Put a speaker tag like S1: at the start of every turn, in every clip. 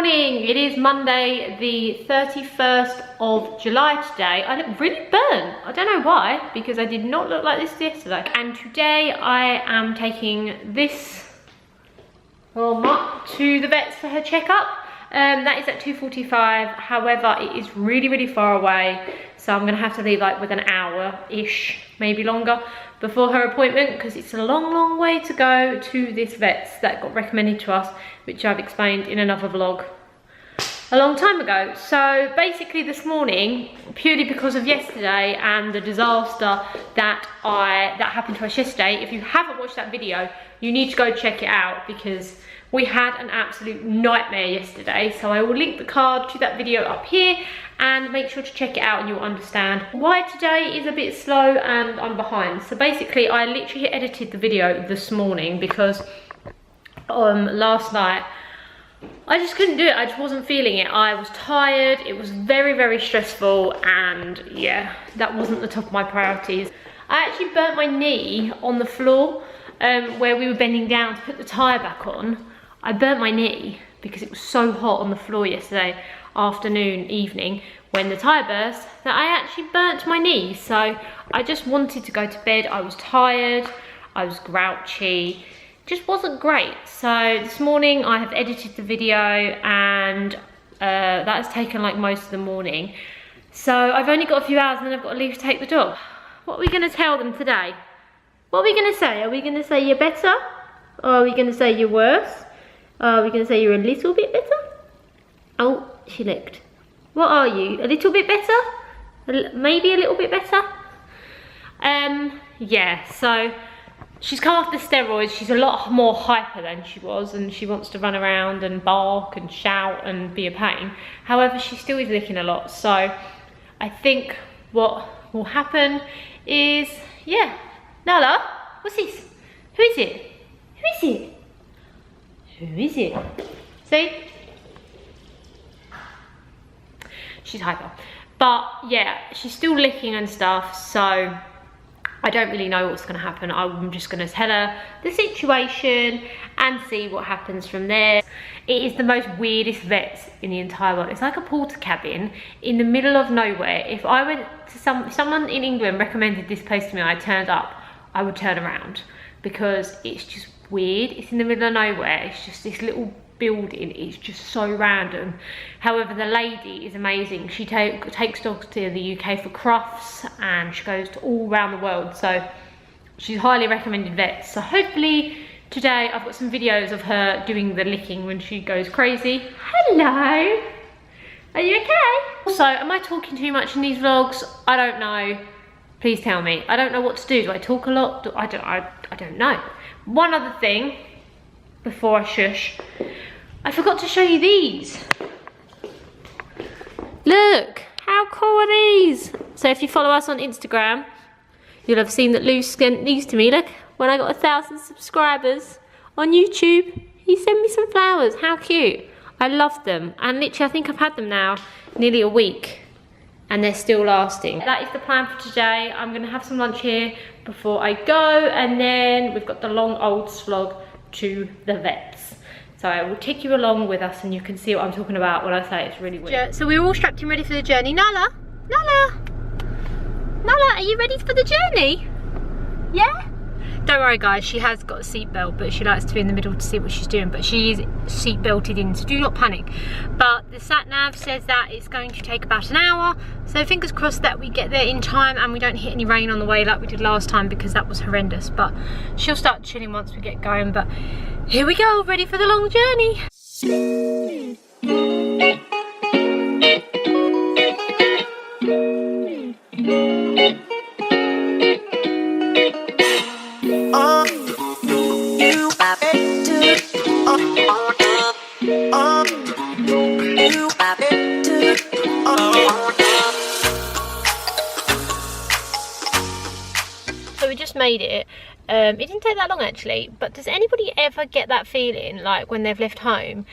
S1: morning. It is Monday the 31st of July today. I look really burnt. I don't know why, because I did not look like this yesterday. And today I am taking this to the vets for her checkup. That is at 2:45. However, it is really far away, so I'm gonna have to leave like with an hour-ish, maybe longer, before her appointment, because it's a long way to go to this vet's that got recommended to us, which I've explained in another vlog a long time ago. So basically this morning, purely because of yesterday and the disaster that happened to us yesterday, if you haven't watched that video, you need to go check it out, because we had an absolute nightmare yesterday. So I will link the card to that video up here, and make sure to check it out and you'll understand why today is a bit slow and I'm behind. So basically I literally edited the video this morning because last night I just couldn't do it. I just wasn't feeling it. I was tired. It was very stressful, and yeah, that wasn't the top of my priorities. I actually burnt my knee on the floor where we were bending down to put the tyre back on. I burnt my knee because it was so hot on the floor yesterday evening when the tyre burst, that I actually burnt my knee. So I just wanted to go to bed. I was tired, I was grouchy, just wasn't great. So this morning I have edited the video, and that has taken like most of the morning. So I've only got a few hours and then I've got to leave to take the dog. What are we going to tell them today? What are we going to say? Are we going to say you're better? Or are we going to say you're worse? Or are we going to say you're a little bit better? Oh, she licked. What are you? A little bit better? Maybe a little bit better? Yeah, so she's come off the steroids. She's a lot more hyper than she was, and she wants to run around and bark and shout and be a pain. However, she still is licking a lot. So I think what will happen is, yeah. Nala, what's this? Who is it? Who is it? Who is it? See? She's hyper. But yeah, she's still licking and stuff, so I don't really know what's going to happen. I'm just going to tell her the situation and see what happens from there. It is the most weirdest vet in the entire world. It's like a porter cabin in the middle of nowhere. If I went to someone in England recommended this place to me, I turned up, I would turn around, because it's just weird. It's in the middle of nowhere. It's just this little building. It's just so random. However, the lady is amazing. She takes dogs to the UK for crufts, and she goes to all around the world. So she's highly recommended vet. So hopefully today I've got some videos of her doing the licking when she goes crazy. Hello. Are you okay? Also, am I talking too much in these vlogs? I don't know. Please tell me. I don't know what to do. Do I talk a lot? I don't know. One other thing before I shush, I forgot to show you these. Look, how cool are these? So if you follow us on Instagram, you'll have seen that Lou sent these to me. Look, when I got 1,000 subscribers on YouTube, he sent me some flowers. How cute. I love them. And literally, I think I've had them now nearly a week, and they're still lasting. That is the plan for today. I'm gonna have some lunch here before I go, and then we've got the long old slog to the vets. So I will take you along with us, and you can see what I'm talking about when I say it's really weird. So we're all strapped in ready for the journey. Nala, are you ready for the journey? Yeah? Don't worry guys, she has got a seatbelt, but she likes to be in the middle to see what she's doing, but she is seat belted in, so do not panic. But the sat nav says that it's going to take about an hour, so fingers crossed that we get there in time and we don't hit any rain on the way like we did last time, because that was horrendous. But she'll start chilling once we get going. But here we go, ready for the long journey. So we just made it. It didn't take that long actually, but does anybody ever get that feeling like when they've left home,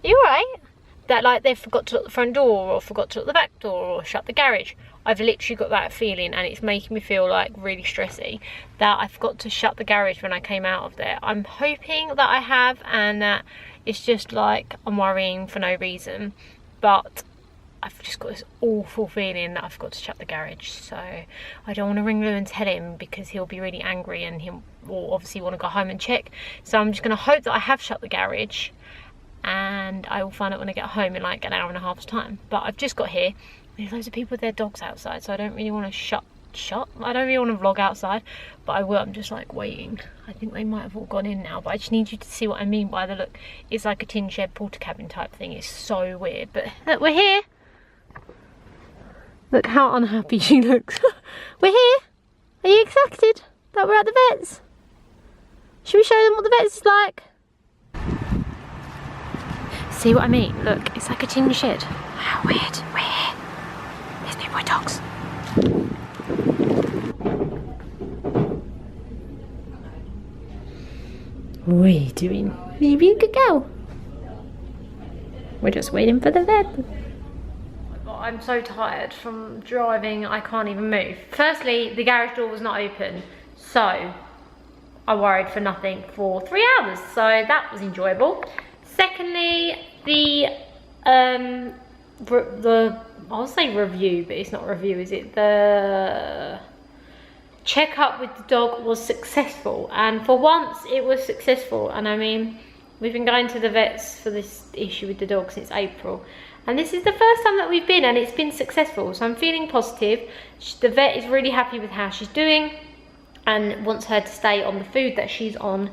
S1: are you alright? That like they forgot to lock the front door, or forgot to lock the back door, or shut the garage. I've literally got that feeling, and it's making me feel like really stressy that I forgot to shut the garage when I came out of there. I'm hoping that I have, and that It's just like I'm worrying for no reason, but I've just got this awful feeling that I forgot to shut the garage. So I don't want to ring Lou and tell him, because he'll be really angry and he'll obviously want to go home and check. So I'm just going to hope that I have shut the garage, and I will find out when I get home in like an hour and a half's time. But I've just got here. There's loads of people with their dogs outside, so I don't really want to I don't really want to vlog outside, but I will. I'm just like waiting. I think they might have all gone in now, but I just need you to see what I mean by the look. It's like a tin shed porter cabin type thing. It's so weird, but look, we're here. Look how unhappy she looks. We're here. Are you excited that we're at the vet's? Should we show them what the vet's is like? See what I mean? Look, it's like a tin shed. How weird. We're here. There's no more dogs. What are you doing? You being a good girl. We're just waiting for the vet. I'm so tired from driving, I can't even move. Firstly, the garage door was not open, so I worried for nothing for 3 hours, so that was enjoyable. Secondly, I'll say review, but it's not review, is it? The checkup with the dog was successful, and for once it was successful. And I mean, we've been going to the vets for this issue with the dog since April, and this is the first time that we've been, and it's been successful, so I'm feeling positive. The vet is really happy with how she's doing and wants her to stay on the food that she's on.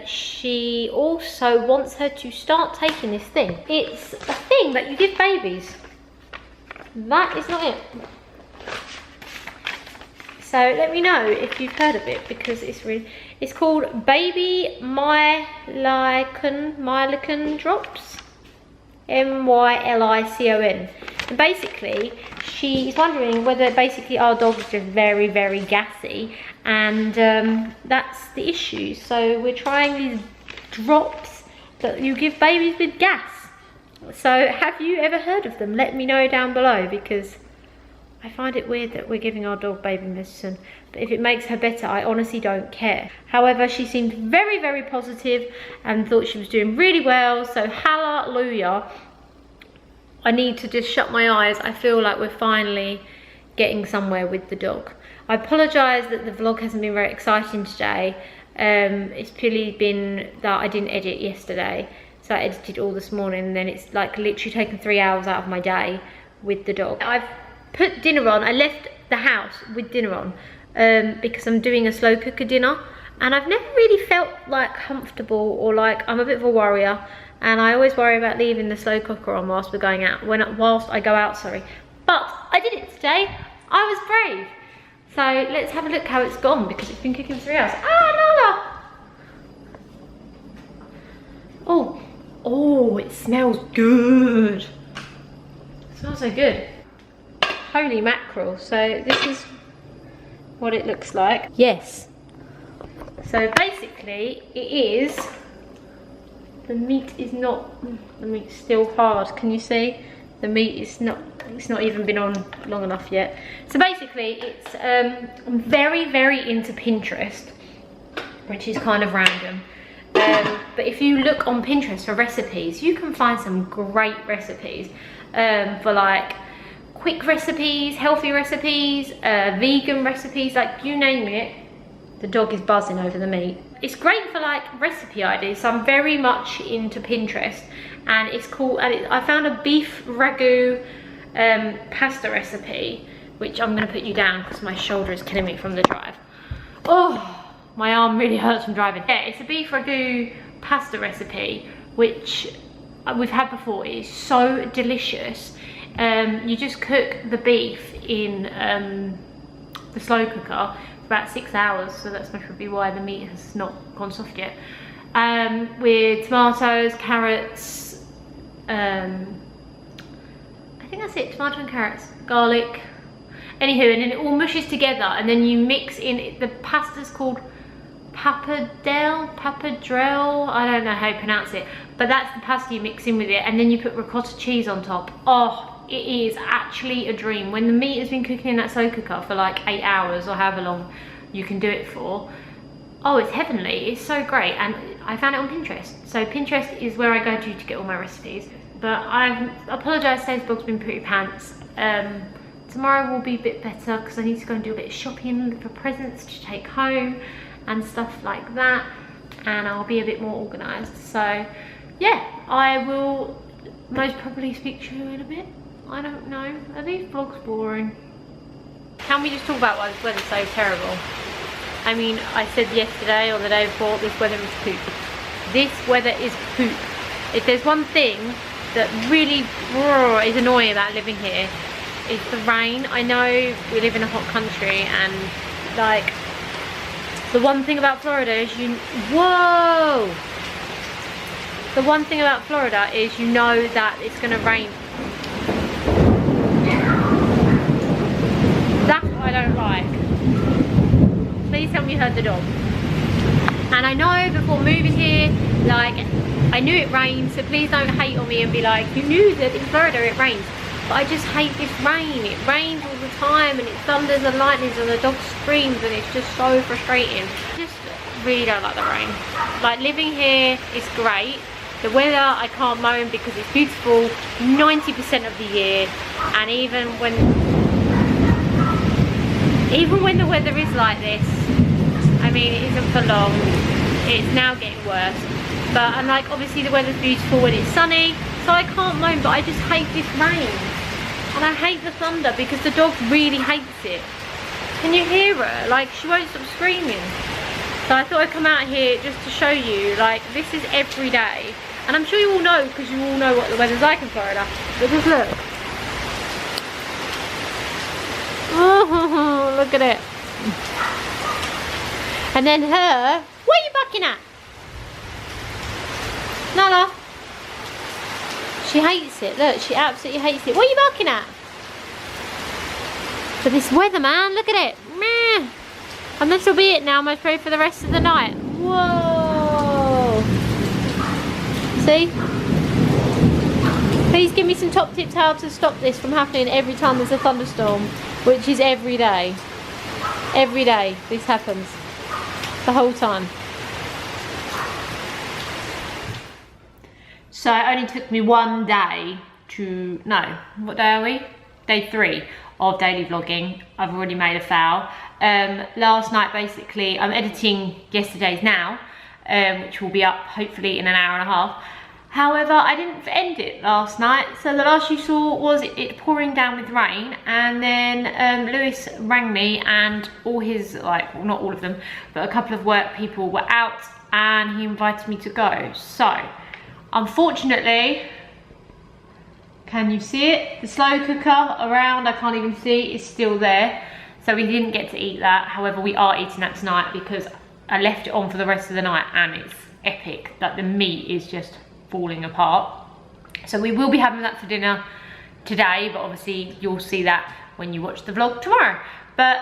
S1: She also wants her to start taking this thing. It's a thing that you give babies. That is not it. So let me know if you've heard of it, because it's called Baby Mylicon Drops. MYLICON. And basically, she's wondering whether basically our dog is just very, very gassy, and that's the issue. So we're trying these drops that you give babies with gas. So have you ever heard of them? Let me know down below, because I find it weird that we're giving our dog baby medicine, but if it makes her better, I honestly don't care. However, she seemed very, very positive and thought she was doing really well, so hallelujah. I need to just shut my eyes. I feel like we're finally getting somewhere with the dog. I apologise that the vlog hasn't been very exciting today. It's purely been that I didn't edit yesterday, so I edited all this morning, and then it's like literally taken 3 hours out of my day with the dog. I've put dinner on. I left the house with dinner on because I'm doing a slow cooker dinner, and I've never really felt like comfortable, or like, I'm a bit of a worrier, and I always worry about leaving the slow cooker on whilst we're going out, whilst I go out, sorry. But I did it today. I was brave. So let's have a look how it's gone, because it's been cooking for 3 hours. Ah, Nala! Oh, it smells good. It smells so good. Holy mackerel. So this is what it looks like. Yes. So basically it is, the meat is not, the meat's still hard. Can you see? The meat is not, it's not even been on long enough yet. So basically it's, I'm very, very into Pinterest, which is kind of random. But if you look on Pinterest for recipes, you can find some great recipes for like quick recipes, healthy recipes, vegan recipes, like you name it. The dog is buzzing over the meat. It's great for like recipe ideas, so I'm very much into Pinterest, and it's cool. And I found a beef ragu pasta recipe, which I'm gonna put you down because my shoulder is killing me from the drive. Oh, my arm really hurts from driving. Yeah, it's a beef ragu pasta recipe, which we've had before. It's so delicious. You just cook the beef in the slow cooker for about 6 hours, so that's probably why the meat has not gone soft yet. With tomatoes, carrots, I think that's it, tomato and carrots, garlic. Anywho, and then it all mushes together, and then you mix in, the pasta's called pappardelle, I don't know how you pronounce it, but that's the pasta you mix in with it, and then you put ricotta cheese on top. Oh, it is actually a dream. When the meat has been cooking in that slow cooker for like 8 hours or however long you can do it for, oh, it's heavenly. It's so great, and I found it on Pinterest. So Pinterest is where I go to get all my recipes. But I apologise, today's vlog's been pretty pants. Tomorrow will be a bit better because I need to go and do a bit of shopping for presents to take home and stuff like that. And I'll be a bit more organised. So yeah, I will most probably speak to you in a bit. I don't know. Are these vlogs boring? Can we just talk about why this weather's so terrible? I mean, I said yesterday or the day before, this weather is poop. This weather is poop. If there's one thing that really is annoying about living here, it's the rain. I know we live in a hot country and like, the one thing about Florida is whoa! The one thing about Florida is you know that it's gonna rain. That's what I don't like. Please tell me you heard the dog. And I know before moving here, like, I knew it rained, so please don't hate on me and be like, you knew that in Florida it rains. But I just hate this rain. It rains all the time and it thunders and lightnings and the dog screams and it's just so frustrating. I just really don't like the rain. Like, living here is great. The weather, I can't moan because it's beautiful 90% of the year. And even when the weather is like this, I mean, it isn't for long. It's now getting worse. But, and like, obviously the weather's beautiful when it's sunny, so I can't moan, but I just hate this rain. And I hate the thunder because the dog really hates it. Can you hear her? Like, she won't stop screaming. So I thought I'd come out here just to show you, like, this is every day. And I'm sure you all know, because you all know what the weather's like in Florida. But just look. Oh, look at it. And then her, what are you barking at? Nala. She hates it. Look, she absolutely hates it. What are you barking at? So this weather, man, look at it. Meh. And this will be it now, most probably for the rest of the night. Whoa. See? Please give me some top tips how to stop this from happening every time there's a thunderstorm, which is every day. Every day this happens. The whole time. So it only took me one day to, no, what day are we? Day 3 of daily vlogging. I've already made a foul. Last night, basically, I'm editing yesterday's now, which will be up hopefully in an hour and a half. However, I didn't end it last night, so the last you saw was it pouring down with rain, and then Lewis rang me and all his, like, well, not all of them, but a couple of work people were out and he invited me to go. So, unfortunately, can you see it? The slow cooker around, I can't even see, is still there. So we didn't get to eat that. However, we are eating that tonight because I left it on for the rest of the night and it's epic. Like, the meat is just falling apart. So we will be having that for dinner today, but obviously you'll see that when you watch the vlog tomorrow. But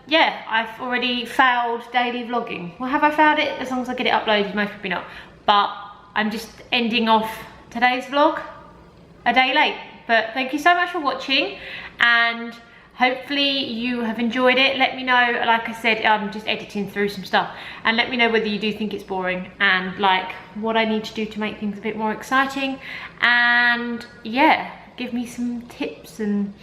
S1: yeah, I've already failed daily vlogging. Well, have I failed it? As long as I get it uploaded, most probably not. But I'm just ending off today's vlog a day late. But thank you so much for watching, and hopefully you have enjoyed it. Let me know, like I said, I'm just editing through some stuff, and let me know whether you do think it's boring and like what I need to do to make things a bit more exciting. And yeah, give me some tips and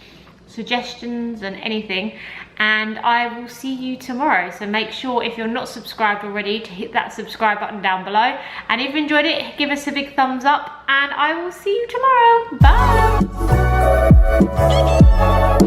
S1: suggestions and anything, and I will see you tomorrow. So make sure, if you're not subscribed already, to hit that subscribe button down below, and if you enjoyed it, give us a big thumbs up, and I will see you tomorrow. Bye.